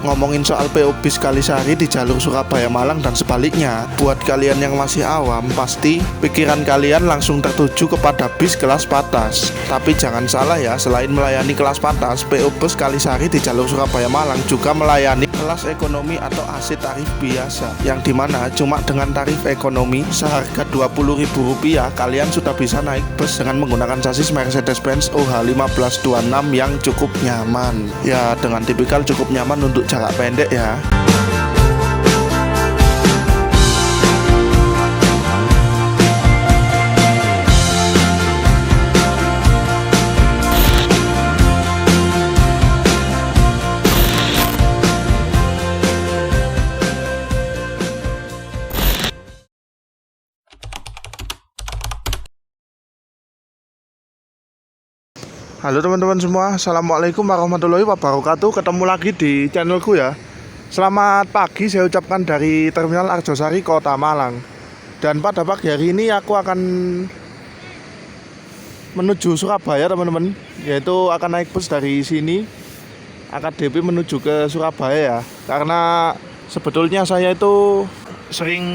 ngomongin soal PO bis Kalisari di jalur Surabaya Malang dan sebaliknya. Buat kalian yang masih awam, pasti pikiran kalian langsung tertuju kepada bis kelas patas. Tapi jangan salah ya, selain melayani kelas patas, PO Bus Kalisari di jalur Surabaya Malang juga melayani kelas ekonomi atau AC tarif biasa, yang dimana cuma dengan tarif ekonomi seharga Rp20.000 kalian sudah bisa naik bus dengan menggunakan sasis Mercedes-Benz OH1526 yang cukup nyaman. Ya, dengan tipikal cukup nyaman untuk jarak pendek ya. Halo teman-teman semua, Assalamualaikum warahmatullahi wabarakatuh. Ketemu lagi di channelku ya. Selamat pagi saya ucapkan dari Terminal Arjosari, Kota Malang. Dan pada pagi hari ini aku akan menuju Surabaya teman-teman. Yaitu akan naik bus dari sini AKDP menuju ke Surabaya ya. Karena sebetulnya saya itu sering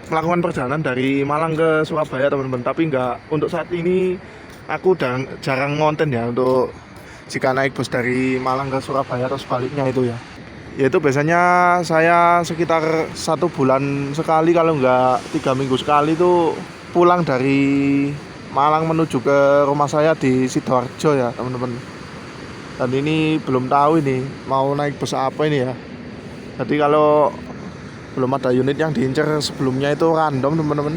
melakukan perjalanan dari Malang ke Surabaya teman-teman. Tapi untuk saat ini aku udah jarang ngonten ya untuk jika naik bus dari Malang ke Surabaya atau sebaliknya itu ya. Yaitu biasanya saya sekitar 1 bulan sekali, kalau enggak 3 minggu sekali itu pulang dari Malang menuju ke rumah saya di Sidoarjo ya teman-teman. Dan ini belum tahu ini mau naik bus apa ini ya. Jadi kalau belum ada unit yang diincar sebelumnya itu random teman-teman.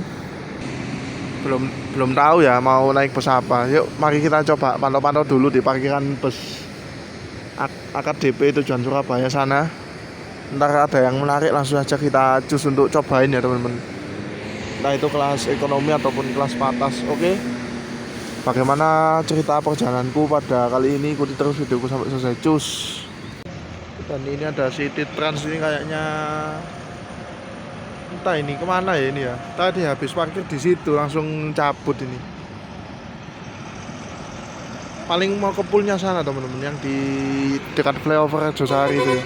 Belum tahu ya mau naik bus apa. Yuk mari kita coba pantau-pantau dulu di parkiran bus AKDP tujuan Surabaya sana. Ntar ada yang menarik langsung aja kita cus untuk cobain ya teman-teman. Entah itu kelas ekonomi ataupun kelas patas. Oke. Bagaimana cerita perjalananku pada kali ini, ikuti terus videoku sampai selesai cus. Dan ini ada City Trans ini kayaknya, entah ini kemana ya ini ya. Tadi habis parkir di situ langsung cabut ini. Paling mau ke poolnya sana teman-teman, yang di dekat flyover Arjosari itu ya.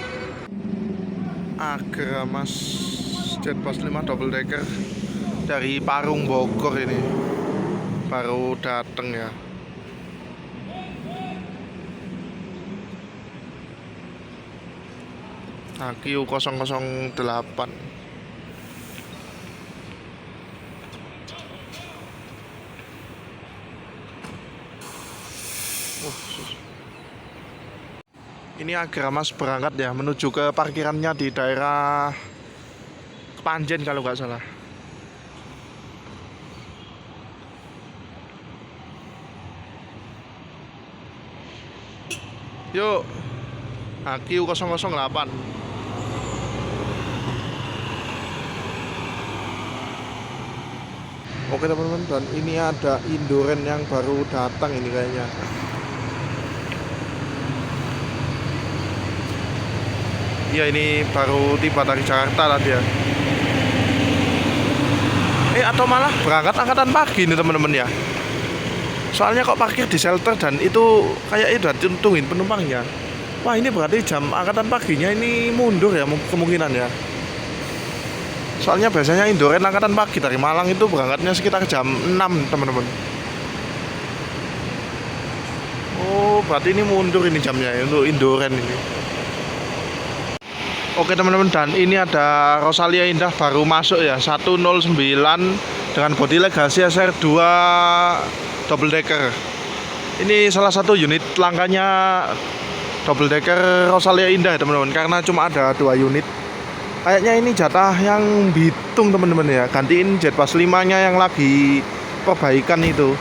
Agramas Jetbus 5 double decker dari Parung Bogor ini baru dateng ya. Q008. Ini Agramas berangkat ya menuju ke parkirannya di daerah Kepanjen kalau nggak salah. Yuk, Q008. Oke teman-teman, dan ini ada Indoren yang baru datang ini kayaknya. Iya, ini baru tiba dari Jakarta tadi ya. Atau malah berangkat angkatan pagi nih teman-teman ya. Soalnya kok parkir di shelter dan itu kayak udah dituntungin penumpangnya. Wah, ini berarti jam angkatan paginya ini mundur ya kemungkinan ya. Soalnya biasanya Indoren angkatan pagi dari Malang itu berangkatnya sekitar jam 6 teman-teman. Oh, berarti ini mundur ini jamnya ya untuk Indoren ini. Oke teman-teman, dan ini ada Rosalia Indah baru masuk ya, 109 dengan bodi Legacy SR2 double decker. Ini salah satu unit langkanya double decker Rosalia Indah ya teman-teman, karena cuma ada 2 unit. Kayaknya ini jatah yang Bitung teman-teman ya, gantiin Jetbus 5-nya yang lagi perbaikan itu.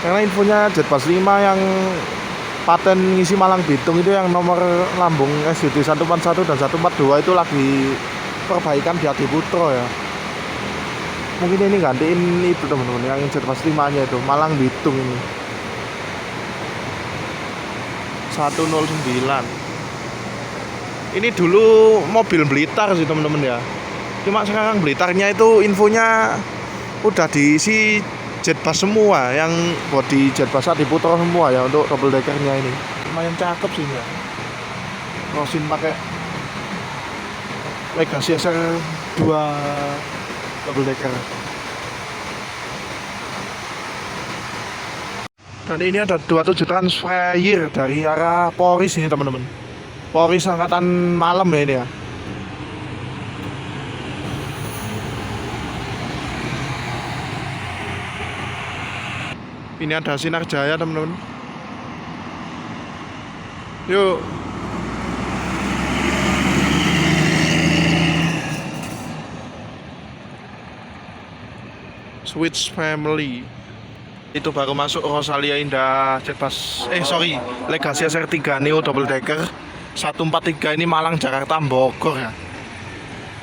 Karena infonya Jetbus 5 yang paten ngisi Malang Bitung itu yang nomor lambung SJD 141 dan 142 itu lagi perbaikan di Adi Putro ya. Mungkin ini gantiin itu teman-teman, yang Jetbus 5-nya itu Malang Bitung ini 109. Ini dulu mobil Blitar sih teman-teman ya. Cuma sekarang Blitarnya itu infonya udah diisi Jetbus semua, yang body Jetbus Adi Putro semua ya untuk double deckernya ini. Lumayan cakep sih ya. Rosin pakai Legacy SR 2 double decker. Dan ini ada 27 transfer dari arah Polris ini teman-teman. Polris angkatan malam ya ini ya. Ini ada Sinar Jaya teman-teman. Yuk. Switch Family. Itu baru masuk Rosalia Indah Jetbus. Legacy SR3 Neo double decker 143 ini Malang Jakarta Bogor ya.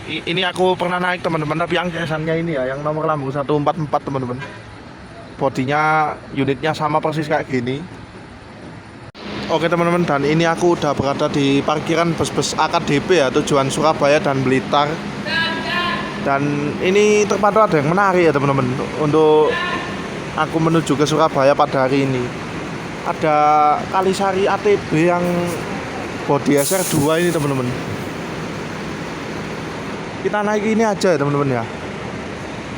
Ini aku pernah naik teman-teman, tapi yang kesannya ini ya, yang nomor lambung 144 teman-teman. Bodinya unitnya sama persis kayak gini. Oke teman-teman, dan ini aku udah berada di parkiran bus-bus AKDP ya, tujuan Surabaya dan Blitar. Dan ini terpantau ada yang menarik ya teman-teman untuk aku menuju ke Surabaya pada hari ini. Ada Kalisari ATB yang bodi SR2 ini teman-teman. Kita naik ini aja ya teman-teman ya.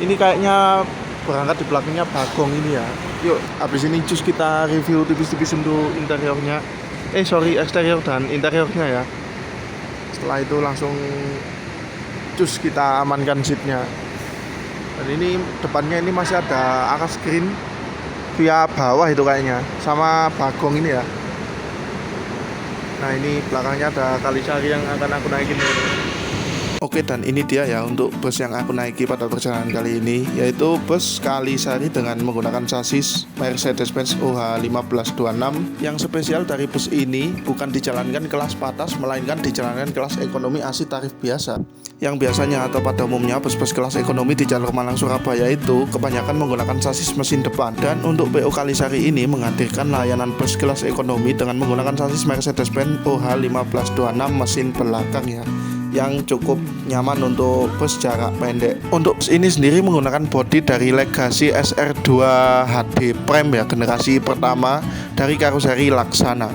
Ini kayaknya berangkat di belakangnya Bagong ini ya. Yuk, habis ini cus kita review tipis-tipis untuk interiornya. Eksterior dan interiornya ya. Setelah itu langsung cus kita amankan seatnya. Dan ini depannya ini masih ada akas screen via bawah itu kayaknya, sama Bagong ini ya. Nah ini belakangnya ada Kalisari yang akan aku naikin. Oke, dan ini dia ya untuk bus yang aku naiki pada perjalanan kali ini, yaitu bus Kalisari dengan menggunakan sasis Mercedes-Benz OH1526. Yang spesial dari bus ini bukan dijalankan kelas patas, melainkan dijalankan kelas ekonomi AC tarif biasa. Yang biasanya atau pada umumnya bus-bus kelas ekonomi di jalur Malang Surabaya itu kebanyakan menggunakan sasis mesin depan. Dan untuk PO Kalisari ini menghadirkan layanan bus kelas ekonomi dengan menggunakan sasis Mercedes-Benz OH1526 mesin belakang ya, yang cukup nyaman untuk bus jarak pendek. Untuk bus ini sendiri menggunakan bodi dari Legacy SR2 HD Prime ya, generasi pertama dari karoseri Laksana.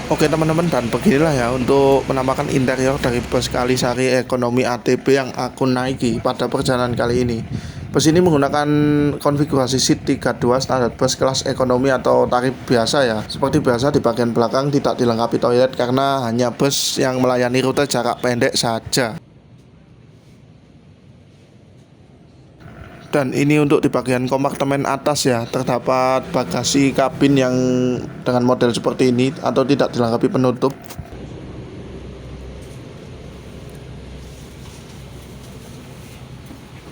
Oke teman-teman, dan beginilah ya untuk penampakan interior dari bus Kalisari Ekonomi ATB yang aku naiki pada perjalanan kali ini. Bus ini menggunakan konfigurasi seat 32 standar bus kelas ekonomi atau tarif biasa ya. Seperti biasa di bagian belakang tidak dilengkapi toilet karena hanya bus yang melayani rute jarak pendek saja. Dan ini untuk di bagian kompartemen atas ya, terdapat bagasi kabin yang dengan model seperti ini atau tidak dilengkapi penutup.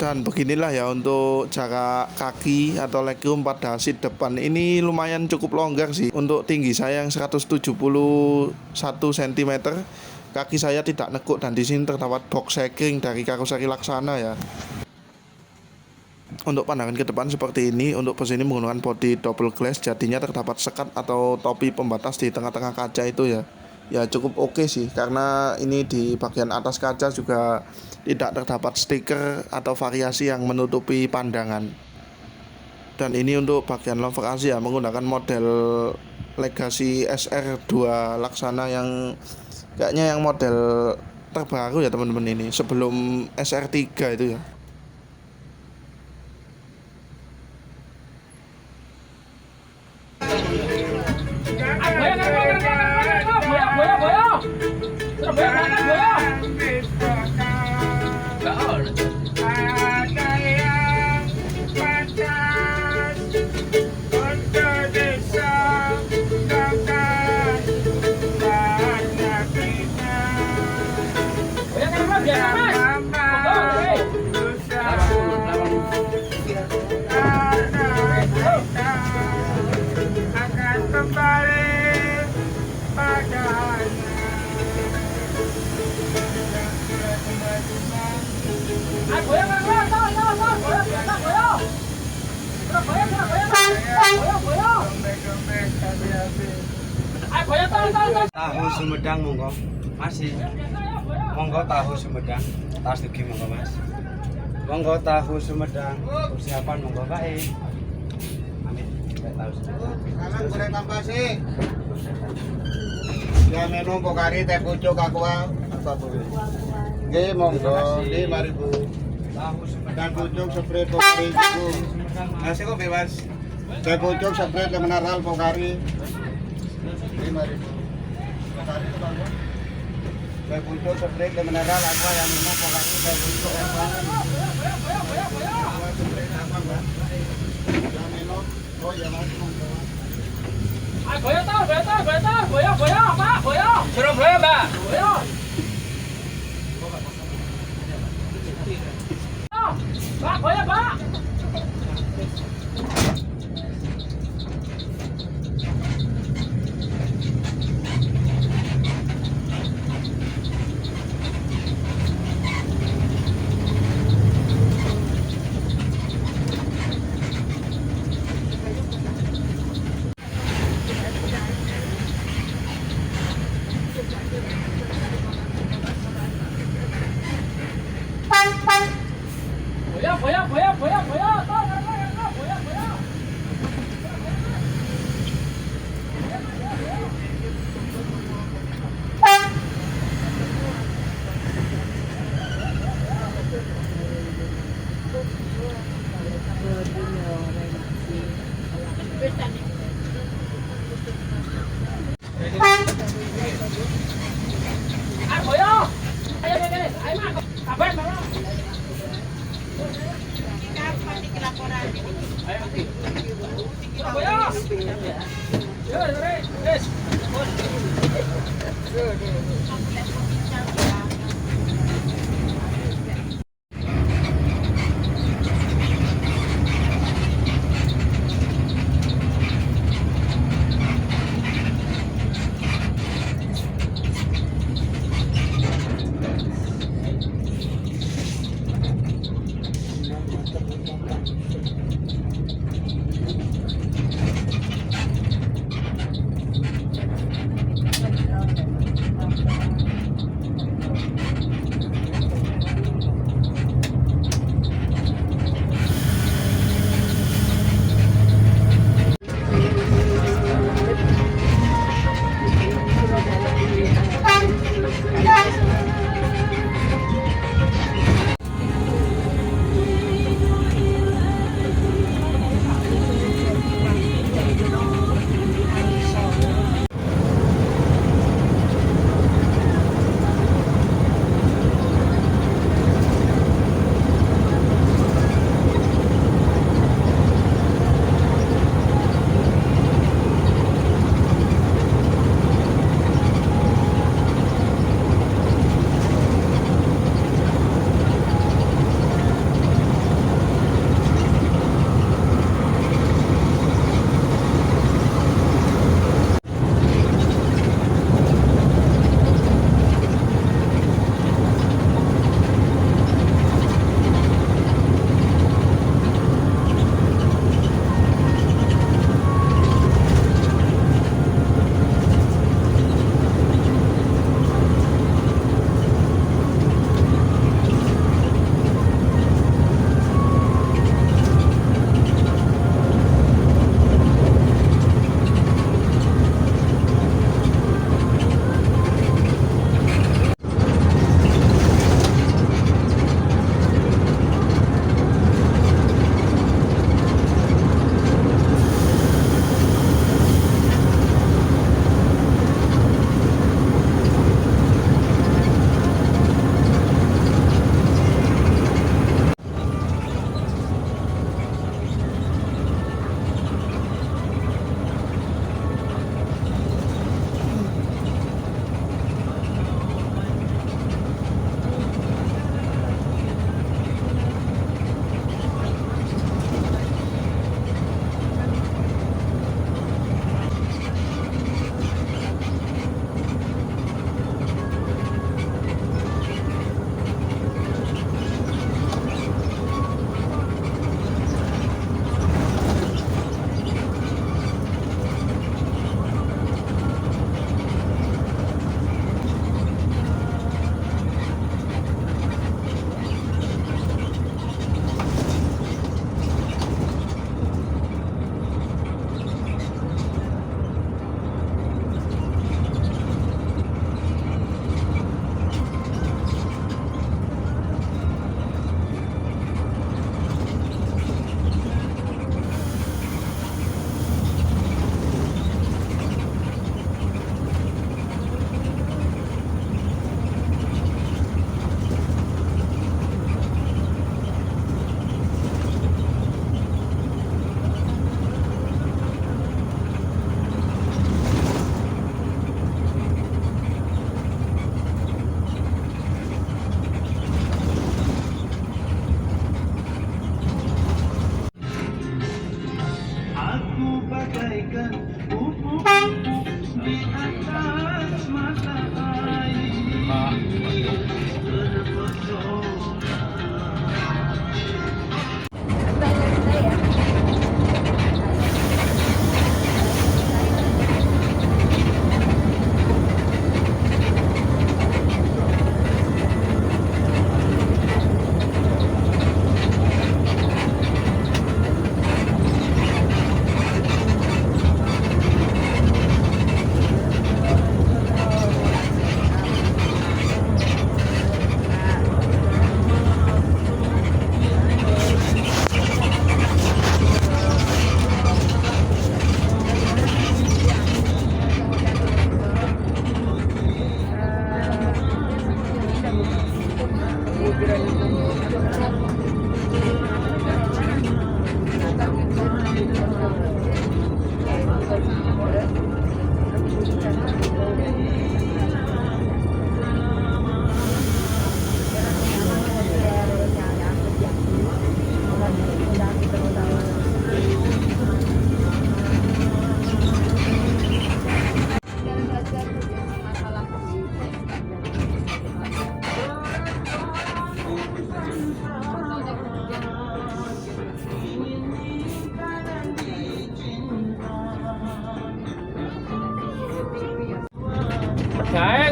Dan beginilah ya untuk jarak kaki atau legroom pada seat depan. Ini lumayan cukup longgar sih. Untuk tinggi saya yang 171 cm, kaki saya tidak nekuk, dan di sini terdapat box shaking dari karoseri Laksana ya. Untuk pandangan ke depan seperti ini. Untuk bus ini menggunakan bodi double glass, jadinya terdapat sekat atau topi pembatas di tengah-tengah kaca itu ya. Ya cukup oke sih, karena ini di bagian atas kaca juga tidak terdapat stiker atau variasi yang menutupi pandangan. Dan ini untuk bagian lower AC ya, menggunakan model Legacy SR2 Laksana yang kayaknya yang model terbaru ya teman-teman, ini sebelum SR3 itu ya. Tahu Sumedang monggo. Masih. Monggo tahu Sumedang. Tas dugi monggo Mas. Monggo tahu Sumedang. Persiapan monggo kae. Amin. Tahu Sumedang. Kanan boleh tambah sih. Ya menu pokari teh pucuk aqua apa boleh. Nggih monggo. Nggih mari Bu. Tahu Sumedang. Dan pucuk spray pokari Bu. Nasi kok bebas. Teh pucuk spray teh mineral pokari. Nggih mari Bu. Pokari itu Bang. Teh pucuk spray teh mineral aqua yang minum pokari teh pucuk apa? Spray apa Mbak? Yang minum. Oh ya Mas monggo. Surabaya, Mbak.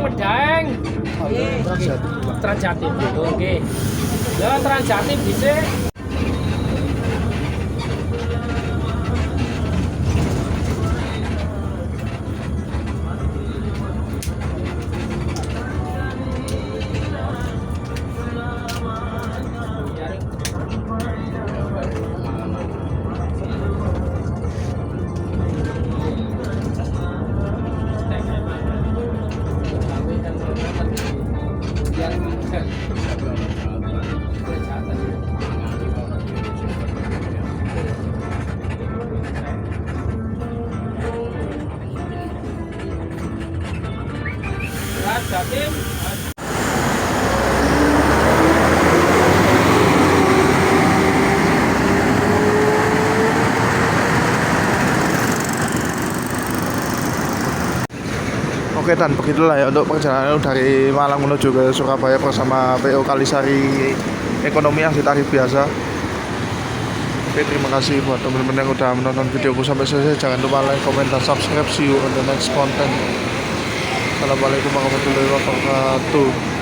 Medaeng. Transjatim. Oke. Ya Transjatim bisa. Jatim. Oke, dan begitulah ya untuk perjalanan dari Malang menuju ke Surabaya bersama PO Kalisari Ekonomi yang di tarif biasa. Oke, terima kasih buat teman-teman yang udah menonton videoku sampai selesai. Jangan lupa like, comment, dan subscribe. See you on the next content. Assalamualaikum warahmatullahi wabarakatuh.